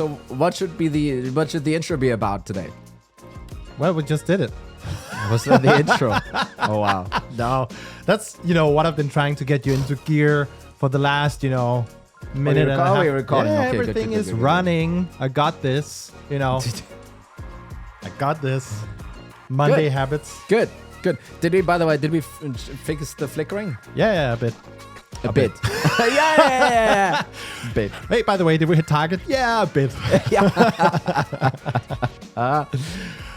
what should the intro be about today? Well, we just did it. Was that the intro? Oh wow. No, that's what I've been trying to get you into gear for the last minute and a half. We're recording. Yeah, Okay, good, everything good, is good. running. I got this. I got this. Monday Good. habits. Good. Did we fix the flickering? Yeah, a bit. A bit. yeah. Bit. Hey, by the way, did we hit target? Yeah, a bit.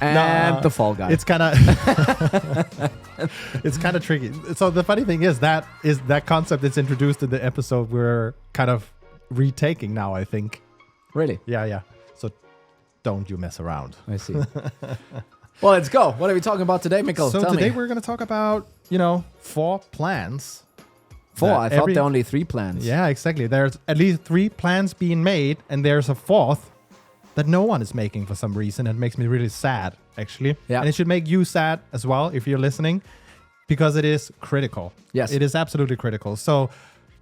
And the fall guy. It's kind of it's kind of tricky. So the funny thing is that concept that's introduced in the episode we're kind of retaking now, I think. Really? Yeah. So don't you mess around. I see. Well, let's go. What are we talking about today, Mikkel? So Tell today me. we're going to talk about, 4 plans. 4. that I thought there were only 3 plans. Yeah, exactly. There's at least 3 plans being made, and there's a 4th that no one is making for some reason. It makes me really sad, actually. Yeah. And it should make you sad as well if you're listening, because it is critical. Yes. It is absolutely critical. So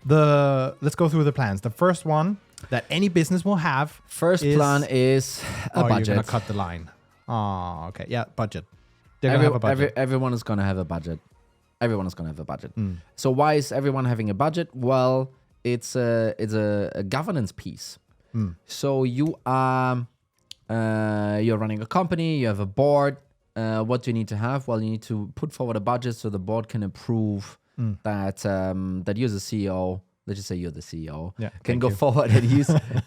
let's go through the plans. The first one that any business will have. First plan is a budget. You're going to cut the line. Oh, okay. Yeah, budget. They're going to have a budget. Everyone is going to have a budget. Everyone is going to have a budget. So why is everyone having a budget? Well, it's a governance piece. So you are you're running a company. You have a board. What do you need to have? Well, you need to put forward a budget so the board can approve that you're the CEO. Let's just say you're the CEO. Yeah, can go forward and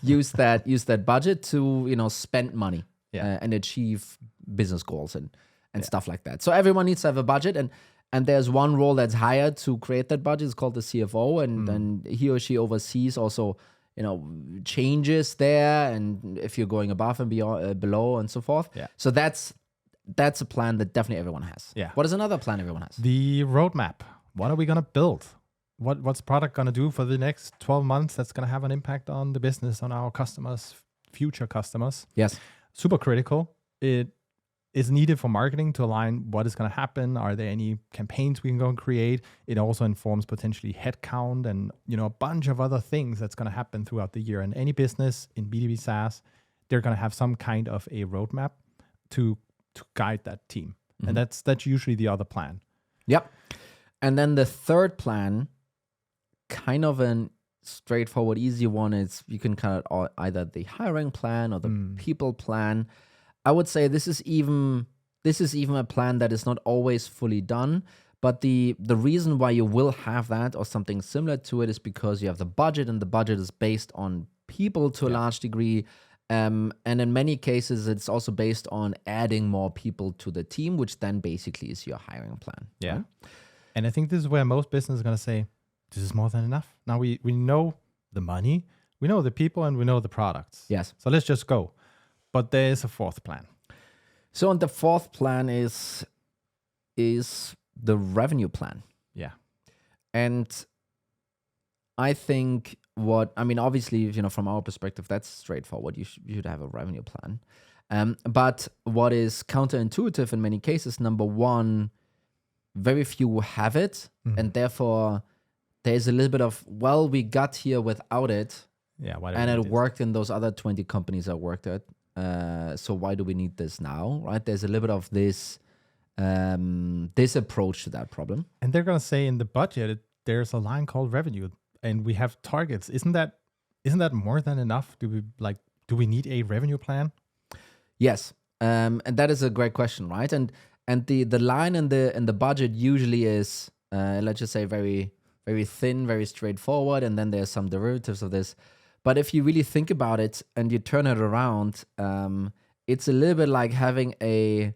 use that budget to spend money and achieve business goals and stuff like that. So everyone needs to have a budget, and there's one role that's hired to create that budget. It's called the CFO, and he or she oversees also changes there, and if you're going above and beyond, below and so forth. Yeah. So that's a plan that definitely everyone has. Yeah. What is another plan everyone has? The roadmap. What are we going to build? What's product going to do for the next 12 months that's going to have an impact on the business, on our customers, future customers? Yes. Super critical. It is needed for marketing to align what is going to happen. Are there any campaigns we can go and create? It also informs potentially headcount and a bunch of other things that's going to happen throughout the year. And any business in B2B SaaS, they're going to have some kind of a roadmap to guide that team. And that's usually the other plan. Yep. And then the third plan, kind of a straightforward, easy one, is you can kind of either the hiring plan or the people plan. I would say this is even a plan that is not always fully done, but the reason why you will have that or something similar to it is because you have the budget, and the budget is based on people to a large degree. And in many cases, it's also based on adding more people to the team, which then basically is your hiring plan. Yeah. Right? And I think this is where most businesses are going to say, this is more than enough. Now we know the money, we know the people, and we know the products. Yes. So let's just go. But there is a 4th plan. So, and the 4th plan is the revenue plan. Yeah. And I think obviously, from our perspective, that's straightforward. You should have a revenue plan. But what is counterintuitive in many cases, number one, very few have it. And therefore, there's a little bit of, well, we got here without it. Yeah. And it worked in those other 20 companies I worked at. So why do we need this now, right? There's a little bit of this approach to that problem. And they're going to say in the budget, there's a line called revenue, and we have targets. Isn't that more than enough? Do we need a revenue plan? Yes. And that is a great question, right? And the line in the budget usually is, let's just say very, very thin, very straightforward. And then there's some derivatives of this. But if you really think about it and you turn it around, it's a little bit like having a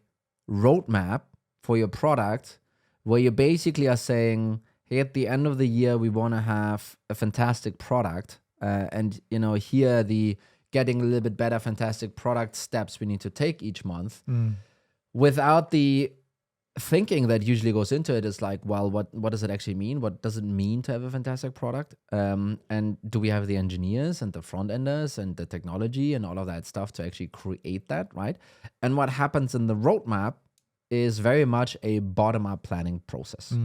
roadmap for your product where you basically are saying, hey, at the end of the year, we want to have a fantastic product. And here are the getting a little bit better, fantastic product steps we need to take each month. Without the thinking that usually goes into it is like, well, what does it actually mean? What does it mean to have a fantastic product? And do we have the engineers and the front enders and the technology and all of that stuff to actually create that, right? And what happens in the roadmap is very much a bottom-up planning process.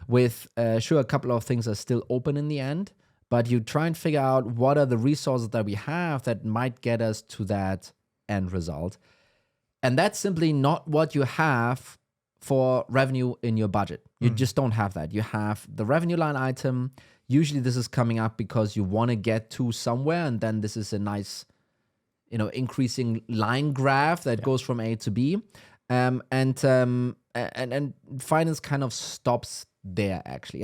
With, sure, a couple of things are still open in the end, but you try and figure out what are the resources that we have that might get us to that end result. And that's simply not what you have for revenue in your budget. You just don't have that. You have the revenue line item. Usually this is coming up because you want to get to somewhere, and then this is a nice, increasing line graph that goes from A to B. And finance kind of stops there, actually.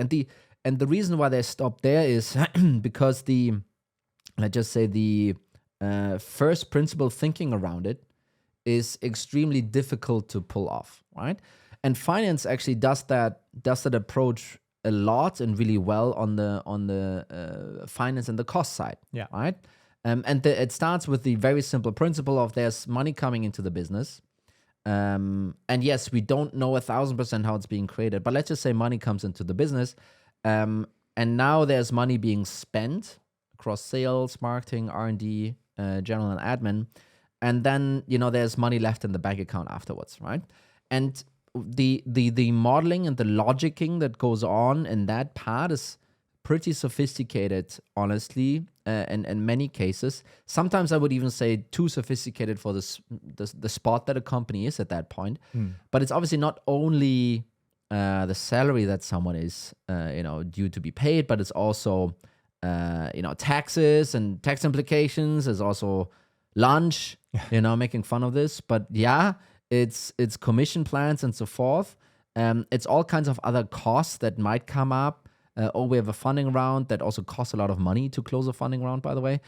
And the reason why they stop there is because let's just say the first principle thinking around it is extremely difficult to pull off, right? And finance actually does that approach a lot and really well on the finance and the cost side, right? It starts with the very simple principle of there's money coming into the business. And yes, we don't know 1,000% how it's being created, but let's just say money comes into the business. And now there's money being spent across sales, marketing, R&D, general and admin. And then, there's money left in the bank account afterwards, right? And the modeling and the logicking that goes on in that part is pretty sophisticated, honestly, in many cases. Sometimes I would even say too sophisticated for the spot that a company is at that point. But it's obviously not only the salary that someone is, due to be paid, but it's also, taxes and tax implications. There's also lunch, making fun of this. But yeah, it's commission plans and so forth. It's all kinds of other costs that might come up. We have a funding round that also costs a lot of money to close a funding round, by the way.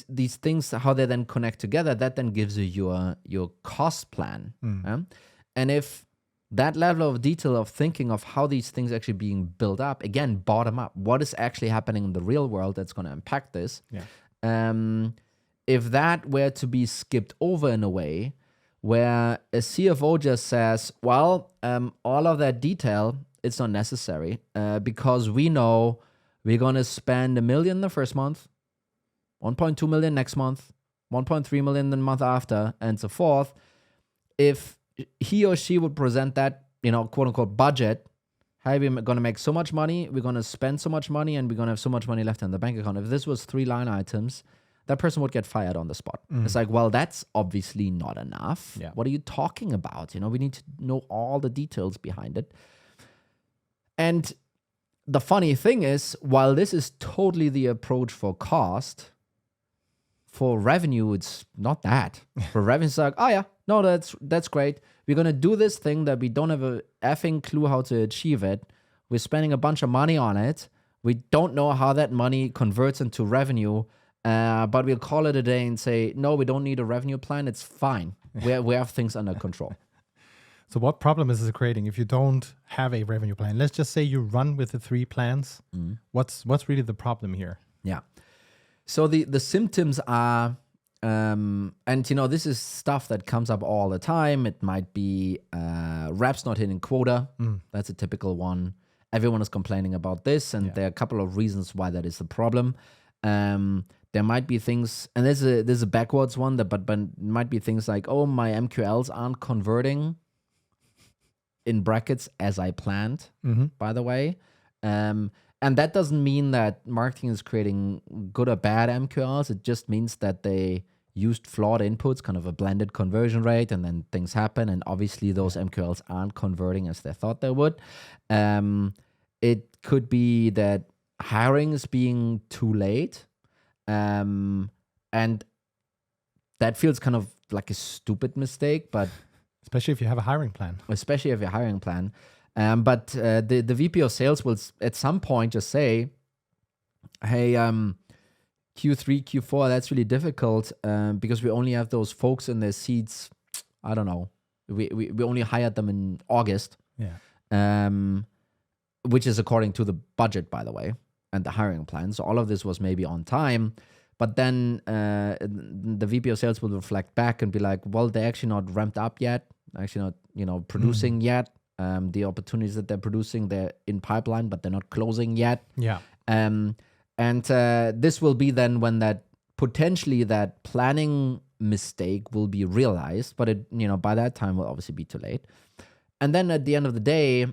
These things, how they then connect together, that then gives you your cost plan. And if that level of detail of thinking of how these things actually being built up, again, bottom up, what is actually happening in the real world that's going to impact this? If that were to be skipped over in a way where a CFO just says, well, all of that detail, it's not necessary because we know we're going to spend $1 million the first month, 1.2 million next month, 1.3 million the month after, and so forth. If he or she would present that, quote unquote budget, hey, we're going to make so much money, we're going to spend so much money, and we're going to have so much money left in the bank account. If this was 3 line items, that person would get fired on the spot. It's like, well, that's obviously not enough. What are you talking about? We need to know all the details behind it. And the funny thing is, while this is totally the approach for cost, for revenue, it's not that. For revenue, it's like, oh yeah, no, that's great. We're going to do this thing that we don't have a effing clue how to achieve it. We're spending a bunch of money on it. We don't know how that money converts into revenue. But we'll call it a day and say, no, we don't need a revenue plan. It's fine. We have things under control. So what problem is it creating if you don't have a revenue plan? Let's just say you run with the 3 plans. What's really the problem here? Yeah. So the symptoms are, this is stuff that comes up all the time. It might be reps not hitting quota. That's a typical one. Everyone is complaining about this, and there are a couple of reasons why that is a problem. There might be things, and there's a backwards one, but it might be things like, oh, my MQLs aren't converting, in brackets, as I planned, by the way. And that doesn't mean that marketing is creating good or bad MQLs. It just means that they used flawed inputs, kind of a blended conversion rate, and then things happen. And obviously those MQLs aren't converting as they thought they would. It could be that hiring is being too late. And that feels kind of like a stupid mistake, but especially if you have a hiring plan. Especially if you have a hiring plan. But the VP of sales will at some point just say, hey, Q3, Q4, that's really difficult because we only have those folks in their seats. I don't know. We only hired them in August. Which is according to the budget, by the way, and the hiring plan. So all of this was maybe on time. But then the VP of sales will reflect back and be like, well, they're actually not ramped up yet. Actually not, producing yet. The opportunities that they're producing, they're in pipeline, but they're not closing yet. And this will be then when that potentially that planning mistake will be realized, but it, by that time will obviously be too late. And then at the end of the day,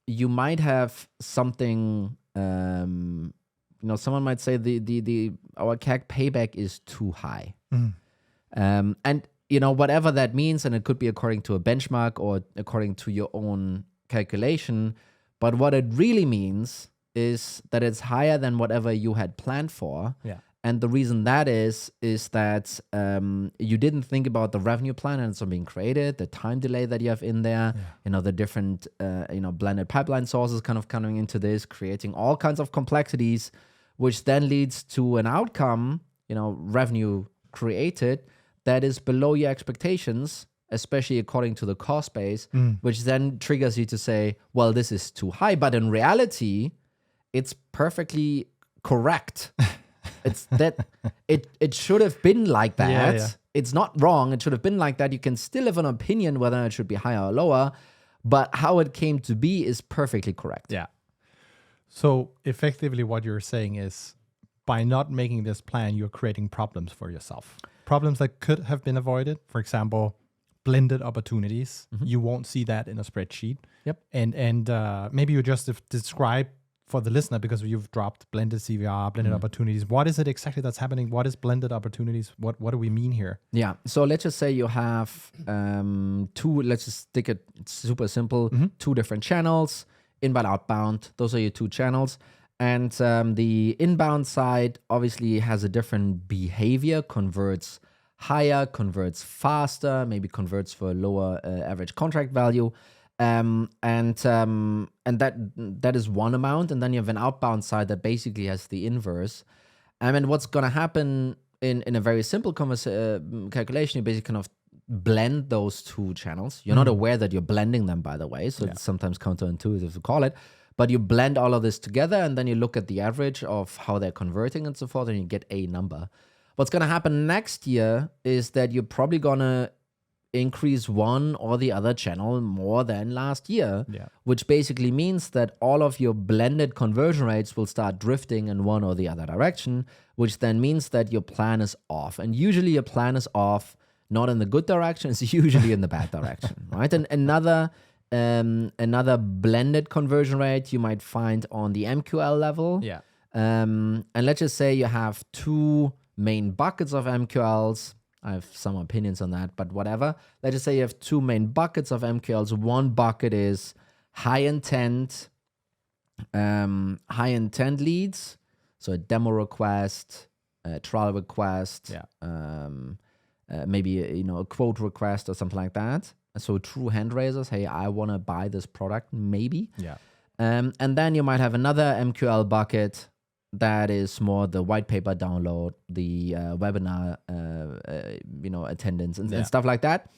you might have something. Someone might say the our CAC payback is too high, and whatever that means, and it could be according to a benchmark or according to your own calculation. But what it really means is that it's higher than whatever you had planned for. Yeah. And the reason that is that you didn't think about the revenue plan and it's being created, the time delay that you have in there, the different, blended pipeline sources kind of coming into this, creating all kinds of complexities, which then leads to an outcome, revenue created that is below your expectations, especially according to the cost base, which then triggers you to say, well, this is too high. But in reality, it's perfectly correct. It's that it should have been like that. Yeah. It's not wrong. It should have been like that. You can still have an opinion whether it should be higher or lower, but how it came to be is perfectly correct. Yeah. So effectively what you're saying is by not making this plan, you're creating problems for yourself. Problems that could have been avoided. For example, blended opportunities. You won't see that in a spreadsheet. Yep. And maybe you just describe for the listener, because you've dropped blended CVR, blended opportunities. What is it exactly that's happening? What is blended opportunities? What do we mean here? Yeah. So let's just say you have two, let's just stick it super simple, two different channels, inbound, outbound. Those are your two channels. And the inbound side obviously has a different behavior, converts higher, converts faster, maybe converts for a lower average contract value. And that is one amount, and then you have an outbound side that basically has the inverse. And what's going to happen in a very simple calculation, you basically kind of blend those two channels. You're not aware that you're blending them, by the way, so it's sometimes counterintuitive to call it. But you blend all of this together, and then you look at the average of how they're converting and so forth, and you get a number. What's going to happen next year is that you're probably going to increase one or the other channel more than last year, which basically means that all of your blended conversion rates will start drifting in one or the other direction, which then means that your plan is off. And usually your plan is off, not in the good direction, it's usually in the bad direction, right? And another blended conversion rate you might find on the MQL level. Yeah. And let's just say you have two main buckets of MQLs. I have some opinions on that, but whatever. Let's just say you have two main buckets of MQLs. One bucket is high intent leads. So a demo request, a trial request, maybe a quote request or something like that. So true hand raisers, hey, I want to buy this product, maybe. Yeah. And then you might have another MQL bucket that is more the white paper download, the webinar, attendance and stuff like that.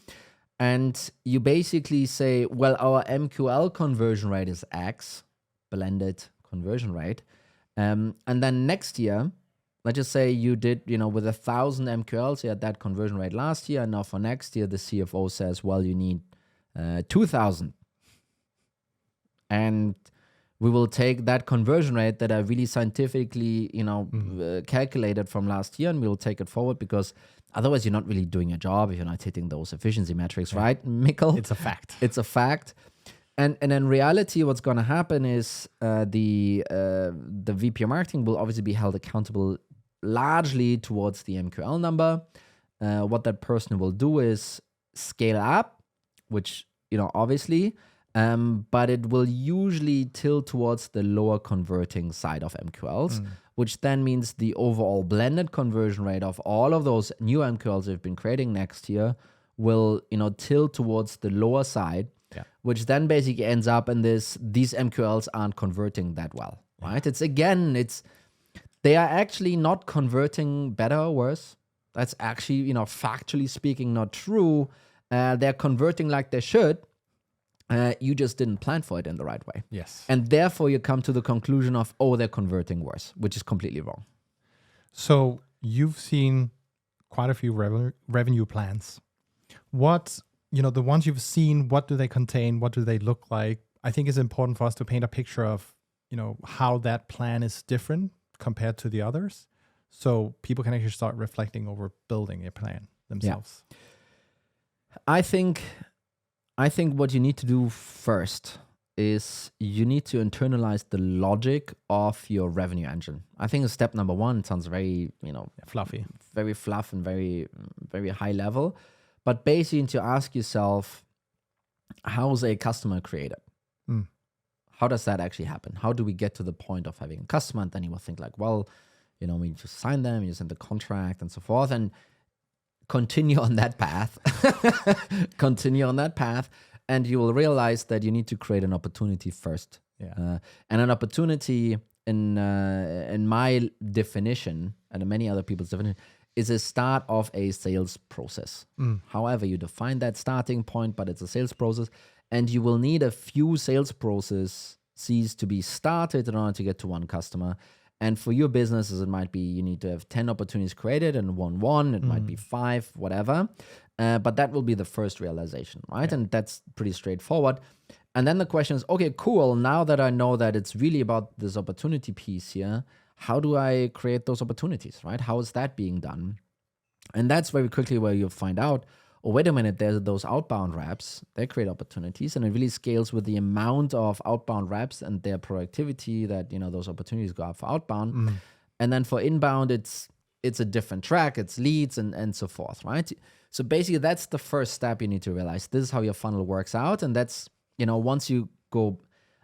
And you basically say, well, our MQL conversion rate is X, blended conversion rate. And then next year, let's just say you did, with 1,000 MQLs, you had that conversion rate last year. And now for next year, the CFO says, well, you need 2,000. And we will take that conversion rate that I really scientifically, calculated from last year, and we will take it forward, because otherwise you're not really doing your job if you're not hitting those efficiency metrics, right, Mikkel? It's a fact. It's a fact. And in reality, what's going to happen is the VP of marketing will obviously be held accountable largely towards the MQL number. What that person will do is scale up, which, obviously, but it will usually tilt towards the lower converting side of MQLs, which then means the overall blended conversion rate of all of those new MQLs we've been creating next year will, tilt towards the lower side, which then basically ends up in these MQLs aren't converting that well, right? They are actually not converting better or worse. That's actually, factually speaking, not true. They're converting like they should. You just didn't plan for it in the right way. Yes. And therefore you come to the conclusion of, they're converting worse, which is completely wrong. So you've seen quite a few revenue plans. What, the ones you've seen, what do they contain? What do they look like? I think it's important for us to paint a picture of, how that plan is different compared to the others. So people can actually start reflecting over building a plan themselves. Yeah. I think what you need to do first is you need to internalize the logic of your revenue engine. I think step number one sounds very, Fluffy. very fluff and very, very high level. But basically, you need to ask yourself, how's a customer created? How does that actually happen? How do we get to the point of having a customer? And then you will think like, well, we just sign them, you send the contract and so forth, and continue on that path. Continue on that path, and you will realize that you need to create an opportunity first. Yeah. And an opportunity, in my definition and in many other people's definition, is a start of a sales process. However you define that starting point, but it's a sales process, and you will need a few sales processes to be started in order to get to one customer. And for your businesses, it might be you need to have 10 opportunities created and one. It might be 5, whatever. But that will be the first realization, right? Yeah. And that's pretty straightforward. And then the question is, okay, cool. Now that I know that it's really about this opportunity piece here, how do I create those opportunities, right? How is that being done? And that's very quickly where you'll find out, oh, wait a minute, there's those outbound reps. They create opportunities, and it really scales with the amount of outbound reps and their productivity that, those opportunities go up for outbound. And then for inbound, it's a different track. It's leads and so forth, right? So basically, that's the first step you need to realize. This is how your funnel works out. And that's, once you go,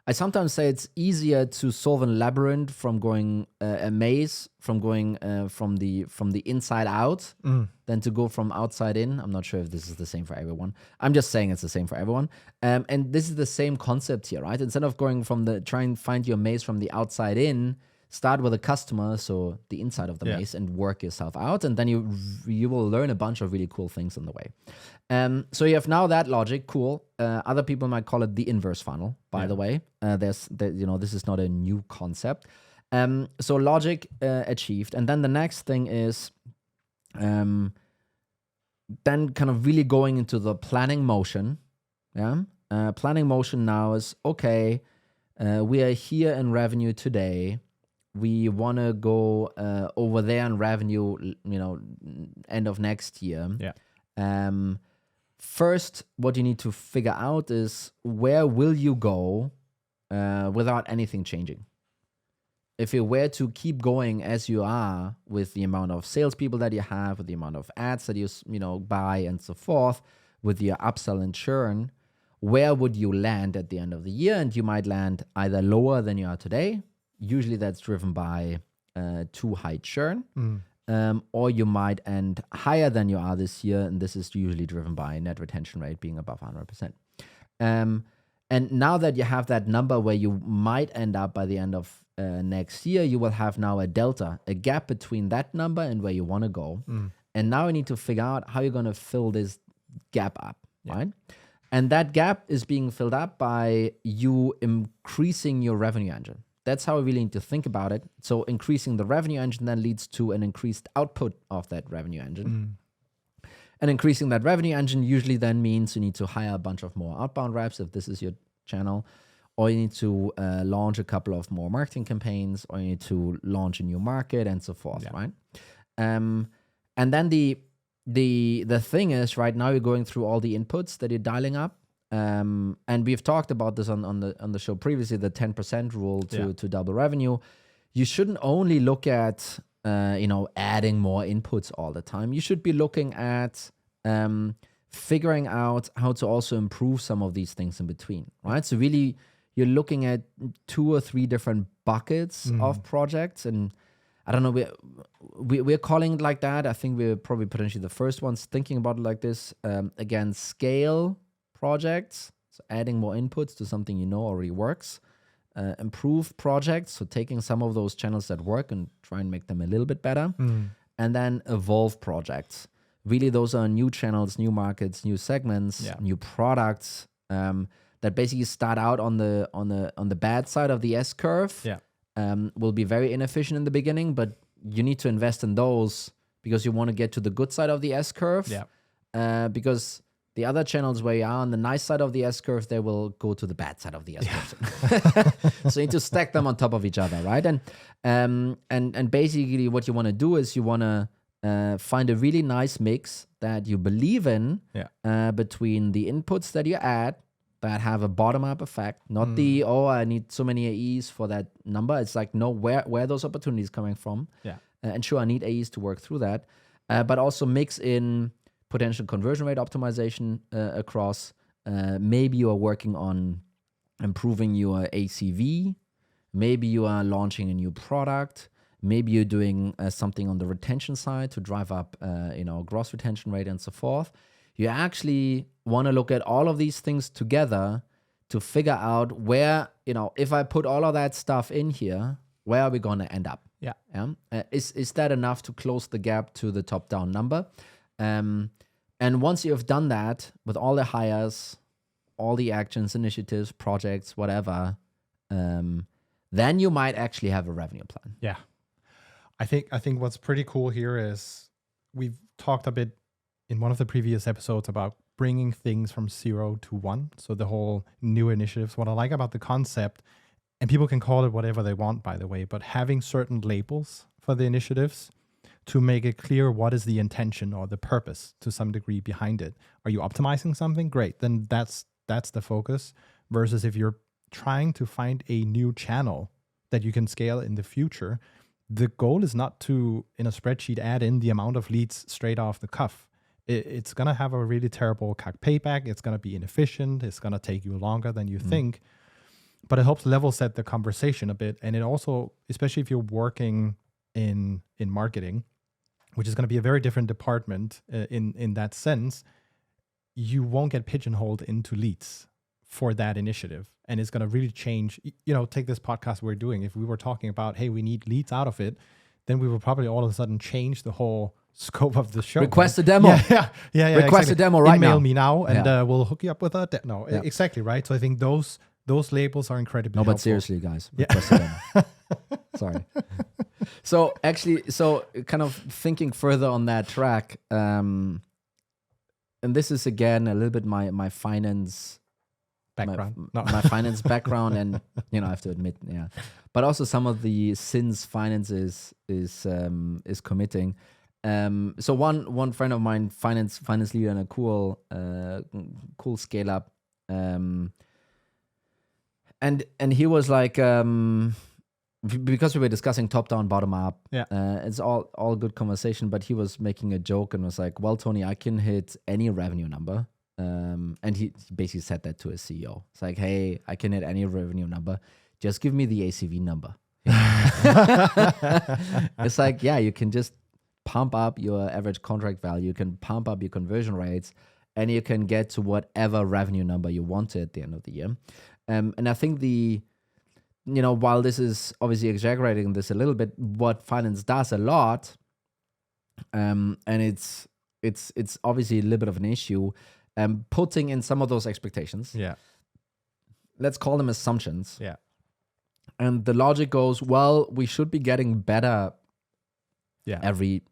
I sometimes say it's easier to solve a labyrinth from going a maze, from going from the inside out than to go from outside in. I'm not sure if this is the same for everyone. I'm just saying it's the same for everyone. And this is the same concept here, right? Instead of going try and find your maze from the outside in, start with a customer, so the inside of the maze, and work yourself out. And then you will learn a bunch of really cool things on the way. So you have now that logic, cool. Other people might call it the inverse funnel, by the way. This is not a new concept. So logic achieved. And then the next thing is then kind of really going into the planning motion. Planning motion now is, okay, we are here in revenue today. We want to go over there in revenue, end of next year. First, what you need to figure out is, where will you go without anything changing? If you were to keep going as you are with the amount of salespeople that you have, with the amount of ads that you buy and so forth, with your upsell and churn, where would you land at the end of the year? And you might land either lower than you are today. Usually that's driven by too high churn, or you might end higher than you are this year, and this is usually driven by net retention rate being above 100%. And now that you have that number where you might end up by the end of next year, you will have now a delta, a gap between that number and where you want to go. And now you need to figure out how you're going to fill this gap up, right? And that gap is being filled up by you increasing your revenue engine. That's how we really need to think about it. So increasing the revenue engine then leads to an increased output of that revenue engine. And increasing that revenue engine usually then means you need to hire a bunch of more outbound reps if this is your channel, or you need to launch a couple of more marketing campaigns, or you need to launch a new market and so forth, right? And then the thing is, right now you're going through all the inputs that you're dialing up. And we've talked about this on the show previously, the 10% rule to double revenue. You shouldn't only look at adding more inputs all the time. You should be looking at figuring out how to also improve some of these things in between, right? So really, you're looking at 2 or 3 different buckets of projects, and I don't know, we're calling it like that. I think we're probably potentially the first ones thinking about it like this. Again, scale projects, so adding more inputs to something already works. Improve projects, so taking some of those channels that work and try and make them a little bit better. And then evolve projects. Really, those are new channels, new markets, new segments, new products that basically start out on the bad side of the S curve. Will be very inefficient in the beginning, but you need to invest in those because you want to get to the good side of the S curve. Because the other channels where you are on the nice side of the S curve, they will go to the bad side of the S curve. So you need to stack them on top of each other, right? And basically what you want to do is you want to find a really nice mix that you believe in between the inputs that you add that have a bottom-up effect, not the, I need so many AEs for that number. It's like, no, where are those opportunities coming from? Yeah. And sure, I need AEs to work through that, but also mix in potential conversion rate optimization across. Maybe you are working on improving your ACV. Maybe you are launching a new product. Maybe you're doing something on the retention side to drive up, gross retention rate and so forth. You actually want to look at all of these things together to figure out where, if I put all of that stuff in here, where are we going to end up? Yeah. Is that enough to close the gap to the top-down number? And once you have done that with all the hires, all the actions, initiatives, projects, whatever, then you might actually have a revenue plan. Yeah. I think what's pretty cool here is we've talked a bit in one of the previous episodes about bringing things from 0 to 1. So the whole new initiatives, what I like about the concept, and people can call it whatever they want, by the way, but having certain labels for the initiatives to make it clear what is the intention or the purpose to some degree behind it. Are you optimizing something? Great. Then that's the focus, versus if you're trying to find a new channel that you can scale in the future, the goal is not to, in a spreadsheet, add in the amount of leads straight off the cuff. It's going to have a really terrible CAC payback. It's going to be inefficient. It's going to take you longer than you think. But it helps level set the conversation a bit. And it also, especially if you're working in marketing, which is going to be a very different department in that sense, you won't get pigeonholed into leads for that initiative. And it's going to really change, take this podcast we're doing. If we were talking about, hey, we need leads out of it, then we will probably all of a sudden change the whole scope of the show. Request a demo. Yeah. Request exactly. a demo right Email now. me now, and we'll hook you up with a no. Yeah. Exactly, right? So I think those labels are incredibly helpful. But seriously, guys, request a demo. Sorry. So actually, kind of thinking further on that track, and this is again a little bit my finance background, my finance background, and I have to admit, but also some of the sins finance is committing. So one friend of mine, finance leader in a cool scale up, and he was like, because we were discussing top down, bottom up, it's all good conversation, but he was making a joke and was like, well, Tony, I can hit any revenue number. And he basically said that to his CEO. It's like, hey, I can hit any revenue number. Just give me the ACV number. It's like, you can just pump up your average contract value. You can pump up your conversion rates, and you can get to whatever revenue number you want at the end of the year. And I think while this is obviously exaggerating this a little bit, what finance does a lot, and it's obviously a little bit of an issue, putting in some of those expectations. Yeah. Let's call them assumptions. Yeah. And the logic goes, well, we should be getting better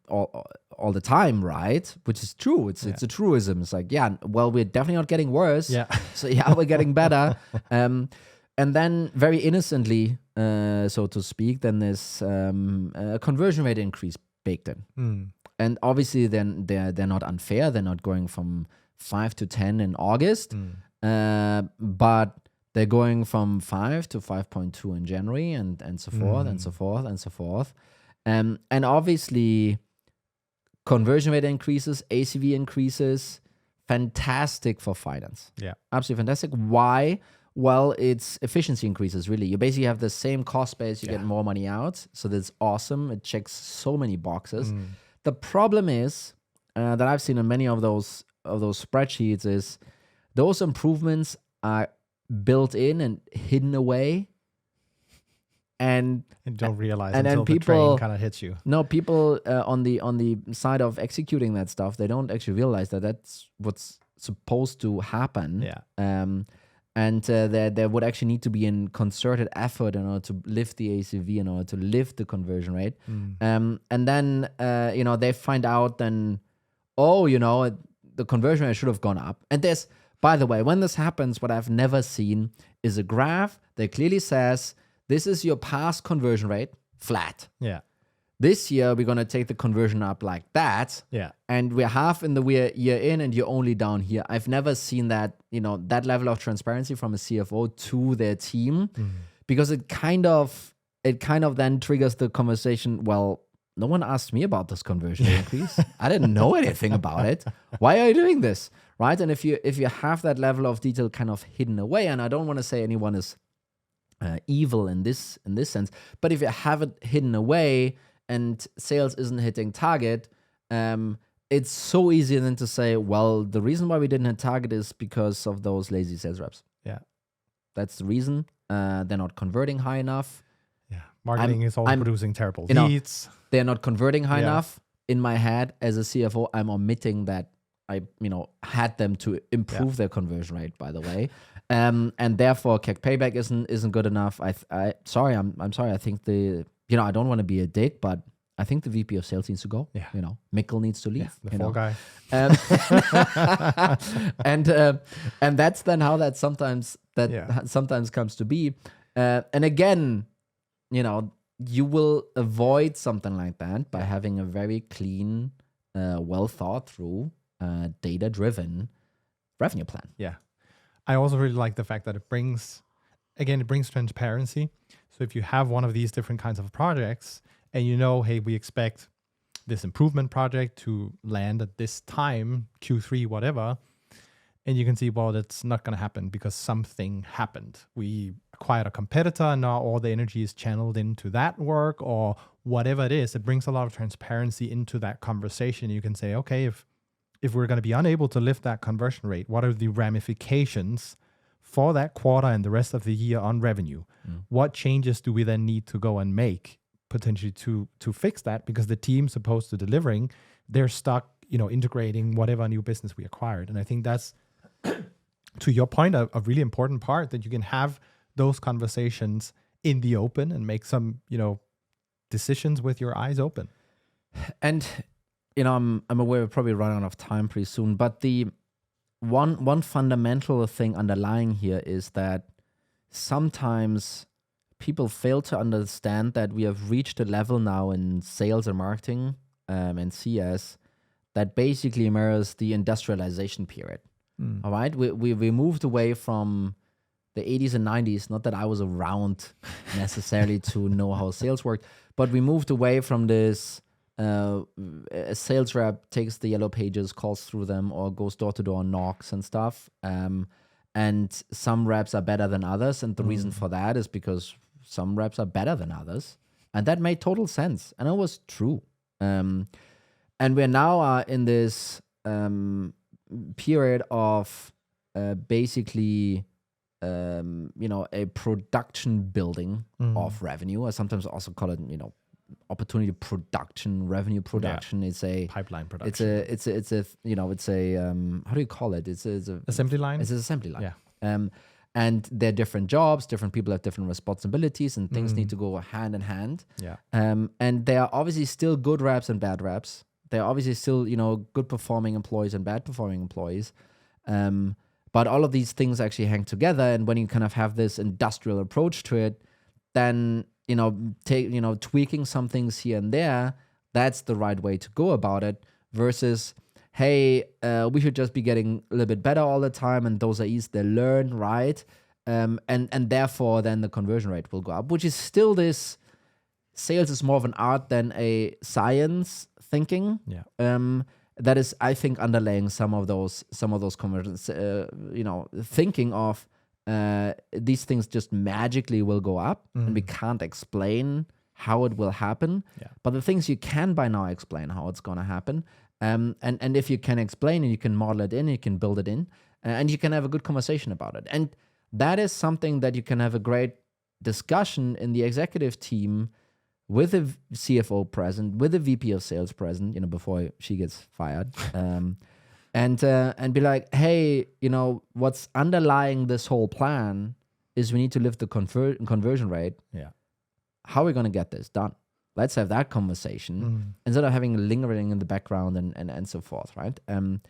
all the time, right? Which is true. It's a truism. It's like, we're definitely not getting worse. Yeah. So we're getting better. And then very innocently, so to speak, then there's a conversion rate increase baked in. And obviously then they're not unfair. They're not going from 5 to 10 in August, but they're going from 5 to 5.2 in January, and so forth, and so forth, and so forth. And obviously, conversion rate increases, ACV increases, fantastic for finance. Yeah. Absolutely fantastic. Why? Well, it's efficiency increases, really. You basically have the same cost base, you get more money out. So that's awesome. It checks so many boxes. The problem is that I've seen in many of those spreadsheets is those improvements are built in and hidden away, and don't realize and until then the train kind of hits you. No, people on the side of executing that stuff, they don't actually realize that that's what's supposed to happen. And there would actually need to be a concerted effort in order to lift the ACV, in order to lift the conversion rate. And then they find out then, the conversion rate should have gone up. And there's, by the way, when this happens, what I've never seen is a graph that clearly says, this is your past conversion rate, flat. Yeah. This year, we're going to take the conversion up like that. Yeah. And we're half in the year in and you're only down here. I've never seen that, that level of transparency from a CFO to their team, because it kind of then triggers the conversation. Well, no one asked me about this conversion increase. I didn't know anything about it. Why are you doing this? Right. And if you have that level of detail kind of hidden away, and I don't want to say anyone is evil in this sense, but if you have it hidden away and sales isn't hitting target, it's so easy then to say, well, the reason why we didn't hit target is because of those lazy sales reps. Yeah. That's the reason. They're not converting high enough. Yeah. Marketing is always producing terrible leads. They're not converting high enough. In my head, as a CFO, I'm omitting that I, had them to improve their conversion rate, by the way. And therefore CAC payback isn't good enough. I'm sorry. I think I don't want to be a dick, but I think the VP of sales needs to go. Yeah. Mikkel needs to leave. The fall guy. And that's then how that sometimes comes to be. And again, you will avoid something like that by having a very clean, well thought through, data driven revenue plan. Yeah. I also really like the fact that it brings transparency. So if you have one of these different kinds of projects and hey, we expect this improvement project to land at this time, Q3, whatever, and you can see, well, that's not going to happen because something happened. We acquired a competitor and now all the energy is channeled into that work or whatever it is. It brings a lot of transparency into that conversation. You can say, okay, if we're going to be unable to lift that conversion rate, what are the ramifications for that quarter and the rest of the year on revenue? What changes do we then need to go and make potentially to fix that? Because the team supposed to delivering, they're stuck, integrating whatever new business we acquired. And I think that's, to your point, a really important part, that you can have those conversations in the open and make some, decisions with your eyes open. And I'm aware we're probably running out of time pretty soon, but the one fundamental thing underlying here is that sometimes people fail to understand that we have reached a level now in sales and marketing and CS that basically mirrors the industrialization period. All right, we moved away from the 80s and 90s. Not that I was around necessarily to know how sales worked, but we moved away from this. A sales rep takes the yellow pages, calls through them, or goes door to door, knocks and stuff. And some reps are better than others, and the reason for that is because some reps are better than others, and that made total sense, and it was true. And we're now in this period of basically a production building of revenue. I sometimes also call it opportunity production, revenue production. It's a pipeline production. It's a how do you call it? It's a assembly line. It's an assembly line. Yeah. And they're different jobs, different people have different responsibilities, and things need to go hand in hand. Yeah. And there are obviously still good reps and bad reps. There are obviously still, good performing employees and bad performing employees. But all of these things actually hang together. And when you kind of have this industrial approach to it, then, tweaking some things here and there, that's the right way to go about it versus, hey, we should just be getting a little bit better all the time. And those are easy to learn, right? And therefore then the conversion rate will go up, which is still this sales is more of an art than a science thinking. Yeah. That is, I think, underlaying some of those conversions, thinking of these things just magically will go up and we can't explain how it will happen. Yeah. But the things you can by now explain how it's going to happen. And if you can explain and you can model it in, you can build it in, and you can have a good conversation about it. And that is something that you can have a great discussion in the executive team with a CFO present, with a VP of sales present, before she gets fired, and be like, hey, what's underlying this whole plan is we need to lift the conversion rate. Yeah. How are we going to get this done? Let's have that conversation instead of having lingering in the background and so forth, right? And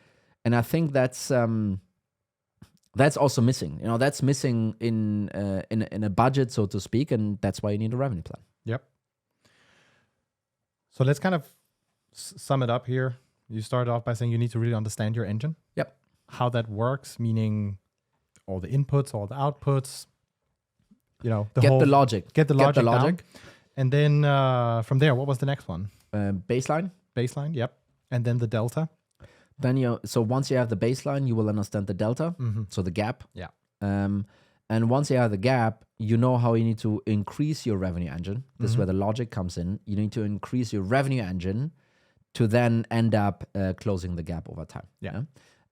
I think that's also missing. That's missing in a budget, so to speak, and that's why you need a revenue plan. Yep. So let's kind of sum it up here. You started off by saying you need to really understand your engine. Yep. How that works, meaning all the inputs, all the outputs, get the logic. Get the logic down. And then from there, what was the next one? Baseline. Baseline, yep. And then the delta. Then so once you have the baseline, you will understand the delta, so the gap. Yeah. And once you have the gap, you know how you need to increase your revenue engine. This is where the logic comes in. You need to increase your revenue engine to then end up closing the gap over time. Yeah.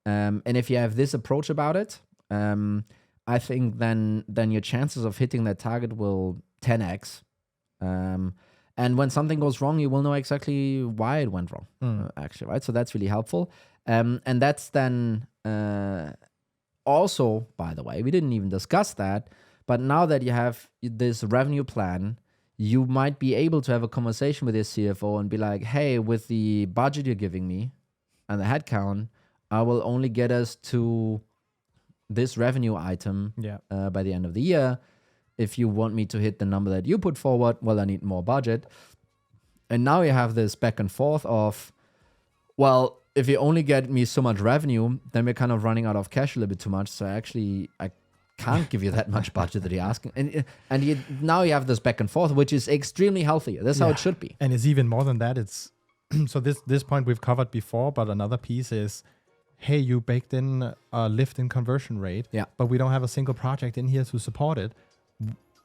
And if you have this approach about it, I think then your chances of hitting that target will 10x. And when something goes wrong, you will know exactly why it went wrong, actually, right? So that's really helpful. And that's then also, by the way, we didn't even discuss that, but now that you have this revenue plan, you might be able to have a conversation with your CFO and be like, hey, with the budget you're giving me and the headcount, I will only get us to this revenue item by the end of the year. If you want me to hit the number that you put forward, well, I need more budget. And now you have this back and forth of, well, if you only get me so much revenue, then we're kind of running out of cash a little bit too much. So actually, I can't give you that much budget that you're asking. And now you have this back and forth, which is extremely healthy. That's how it should be. And it's even more than that. It's so this point we've covered before, but another piece is, hey, you baked in a lift in conversion rate, but we don't have a single project in here to support it.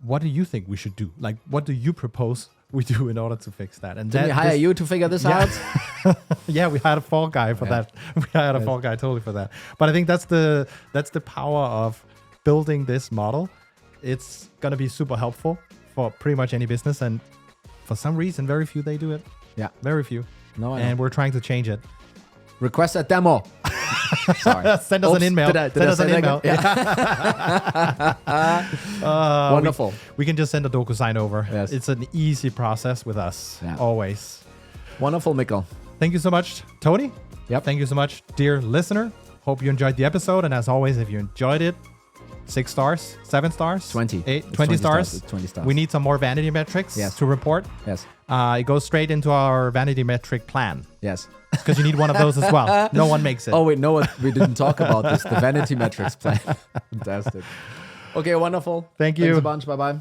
What do you think we should do? Like, what do you propose we do in order to fix that? And did we hire you to figure this out? Yeah, we hired a fall guy for that. We hired a fall guy totally for that. But I think that's the power of building this model. It's gonna be super helpful for pretty much any business, and for some reason, very few they do it. Yeah, very few. No, and we're trying to change it. Request a demo. Sorry. Send us an email. Send us an email. Wonderful. We can just send a DocuSign over. Yes. It's an easy process with us, always. Wonderful, Mikkel. Thank you so much, Tony. Yep. Thank you so much, dear listener. Hope you enjoyed the episode. And as always, if you enjoyed it, 6 stars, 7 stars, 20. 20 stars. It's 20 stars. We need some more vanity metrics to report. Yes. It goes straight into our vanity metric plan. Yes. Because you need one of those as well. No one makes it. Oh, wait, no, we didn't talk about this. The vanity metrics plan. Fantastic. Okay, wonderful. Thank you. Thanks a bunch. Bye-bye.